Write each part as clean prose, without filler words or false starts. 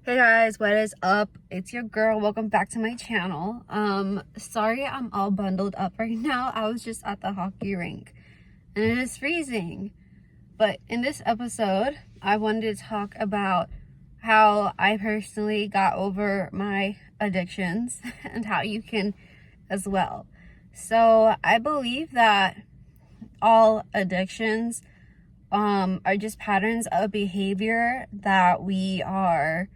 Hey guys, what is up? It's your girl. Welcome back to my channel. Sorry I'm all bundled up right now. I was just at the hockey rink and it is freezing. But in this episode, I wanted to talk about how I personally got over my addictions and how you can as well. So I believe that all addictions are just patterns of behavior that we are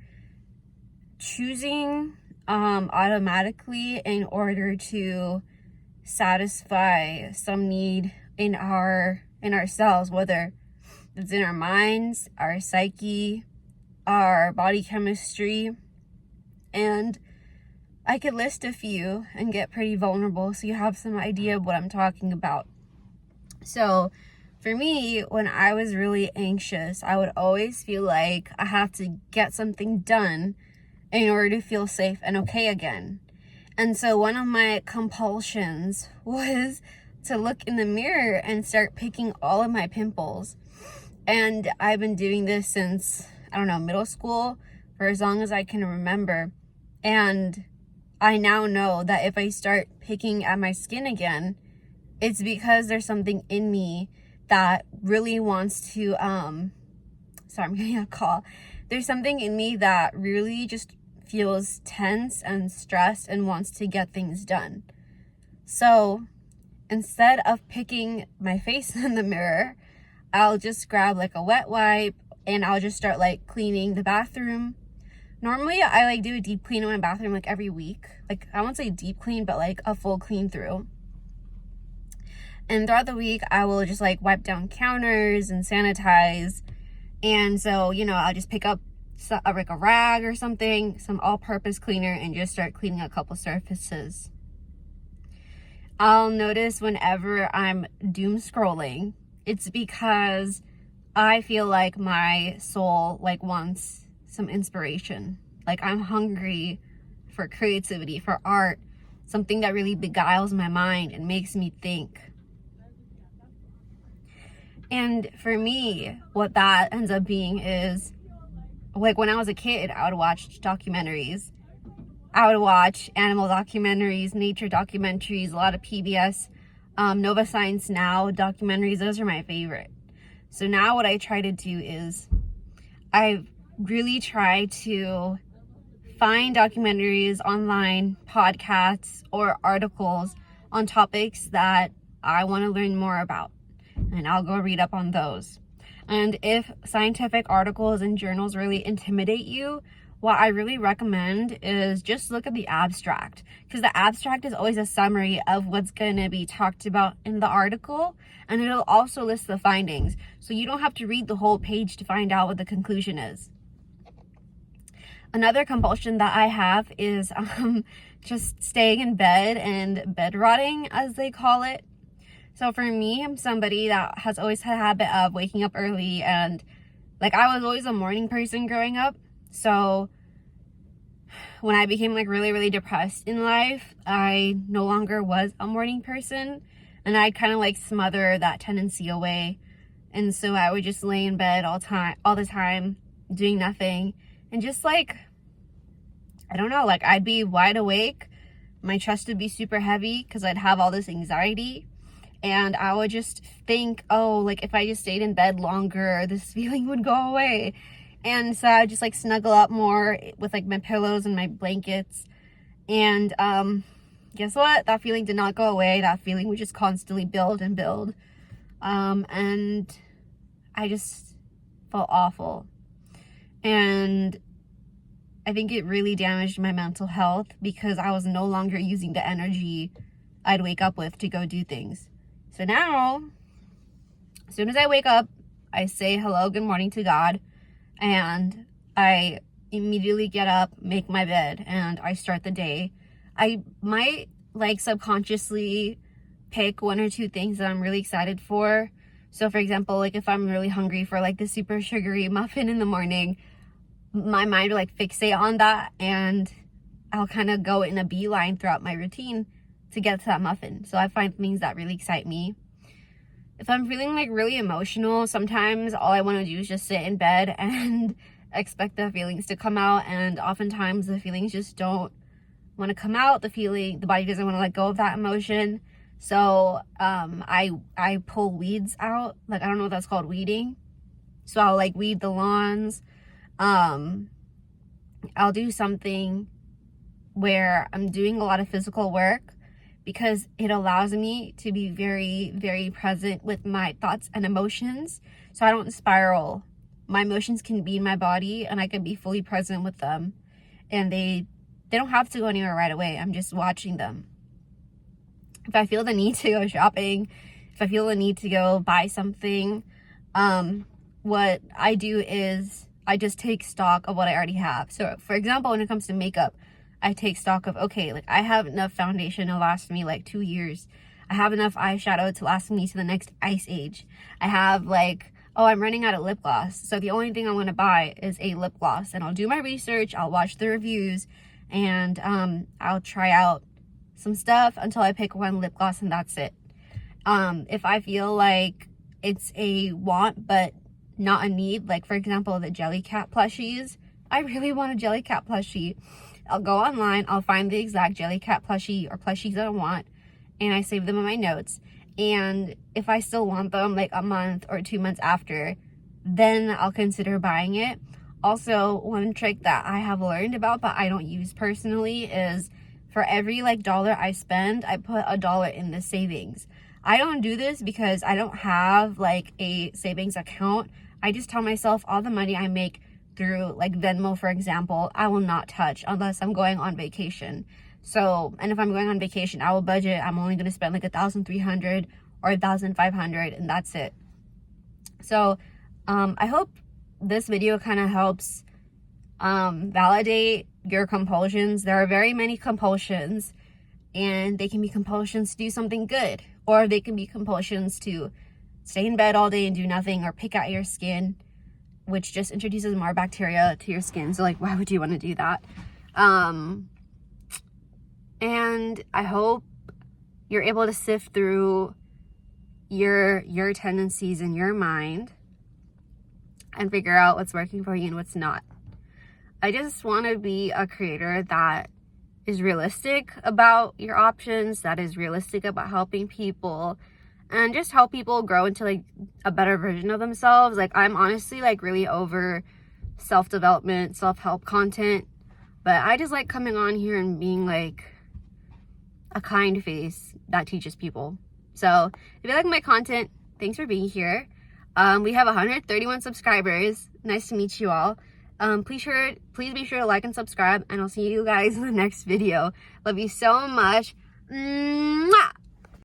choosing automatically in order to satisfy some need in ourselves, whether it's in our minds, our psyche, our body chemistry. And I could list a few and get pretty vulnerable so you have some idea of what I'm talking about. So for me, when I was really anxious, I would always feel like I have to get something done in order to feel safe and okay again. And so one of my compulsions was to look in the mirror and start picking all of my pimples. And I've been doing this since, I don't know, middle school, for as long as I can remember. And I now know that if I start picking at my skin again, it's because there's something in me that really wants to, sorry, I'm getting a call. There's something in me that really just feels tense and stressed and wants to get things done. So instead of picking my face in the mirror, I'll just grab like a wet wipe and I'll just start like cleaning the bathroom. Normally I like do a deep clean in my bathroom like every week. Like I won't say deep clean, but like a full clean through. And throughout the week, I will just like wipe down counters and sanitize. And so, I'll just pick up like a rag or something, some all-purpose cleaner, and just start cleaning a couple surfaces. I'll notice whenever I'm doom scrolling, it's because I feel like my soul like wants some inspiration. Like I'm hungry for creativity, for art, something that really beguiles my mind and makes me think. And for me, what that ends up being is, like when I was a kid, I would watch documentaries. I would watch animal documentaries, nature documentaries, a lot of PBS, Nova Science Now documentaries. Those are my favorite. So now what I try to do is I really try to find documentaries online, podcasts, or articles on topics that I want to learn more about. And I'll go read up on those. And if scientific articles and journals really intimidate you, what I really recommend is just look at the abstract, because the abstract is always a summary of what's going to be talked about in the article, and it'll also list the findings. So you don't have to read the whole page to find out what the conclusion is. Another compulsion that I have is just staying in bed and bed rotting, as they call it. So for me, I'm somebody that has always had a habit of waking up early, and like I was always a morning person growing up. So when I became like really, really depressed in life, I no longer was a morning person, and I kind of like smother that tendency away. And so I would just lay in bed all the time, doing nothing, and just like, I don't know, like I'd be wide awake. My chest would be super heavy because I'd have all this anxiety. And I would just think, oh, like if I just stayed in bed longer, this feeling would go away. And so I would just like snuggle up more with like my pillows and my blankets. And guess what? That feeling did not go away. That feeling would just constantly build and build. And I just felt awful. And I think it really damaged my mental health because I was no longer using the energy I'd wake up with to go do things. So now, as soon as I wake up, I say hello, good morning to God, and I immediately get up, make my bed, and I start the day. I might like subconsciously pick one or two things that I'm really excited for. So for example, like if I'm really hungry for like the super sugary muffin in the morning, my mind will like fixate on that, and I'll kind of go in a beeline throughout my routine to get to that muffin. So I find things that really excite me. If I'm feeling like really emotional, sometimes all I want to do is just sit in bed and expect the feelings to come out, and oftentimes the feelings just don't want to come out. The body doesn't want to let go of that emotion. So I pull weeds out. Like, I don't know what that's called, weeding. So I'll like weed the lawns. I'll do something where I'm doing a lot of physical work, because it allows me to be very, very present with my thoughts and emotions, so I don't spiral. My emotions can be in my body and I can be fully present with them, and they don't have to go anywhere right away. I'm just watching them. If I feel the need to go shopping, if I feel the need to go buy something, what I do is I just take stock of what I already have. So for example, when it comes to makeup, I take stock of, okay, like I have enough foundation to last me like 2 years. I have enough eyeshadow to last me to the next ice age. I have like, oh, I'm running out of lip gloss, so the only thing I'm going to buy is a lip gloss. And I'll do my research, I'll watch the reviews, and I'll try out some stuff until I pick one lip gloss, and that's it. If I feel like it's a want but not a need, like for example the Jellycat plushies, I really want a Jellycat plushie. I'll go online, I'll find the exact Jellycat plushie or plushies that I want, and I save them in my notes. And if I still want them like a month or 2 months after, then I'll consider buying it. Also, one trick that I have learned about but I don't use personally is, for every like dollar I spend, I put $1 in the savings. I don't do this because I don't have like a savings account. I just tell myself all the money I make through like Venmo, for example, I will not touch unless I'm going on vacation. So, and if I'm going on vacation, I will budget. I'm only going to spend like 1,300 or 1,500, and that's it. So, I hope this video kind of helps validate your compulsions. There are very many compulsions, and they can be compulsions to do something good, or they can be compulsions to stay in bed all day and do nothing, or pick at your skin, which just introduces more bacteria to your skin. So like, why would you want to do that? And I hope you're able to sift through your tendencies in your mind and figure out what's working for you and what's not. I just want to be a creator that is realistic about your options, that is realistic about helping people, and just help people grow into like a better version of themselves. Like, I'm honestly like really over self-development, self-help content, but I just like coming on here and being like a kind face that teaches people. So if you like my content, thanks for being here. We have 131 subscribers. Nice to meet you all. Please be sure to like and subscribe, and I'll see you guys in the next video. Love you so much. Mwah!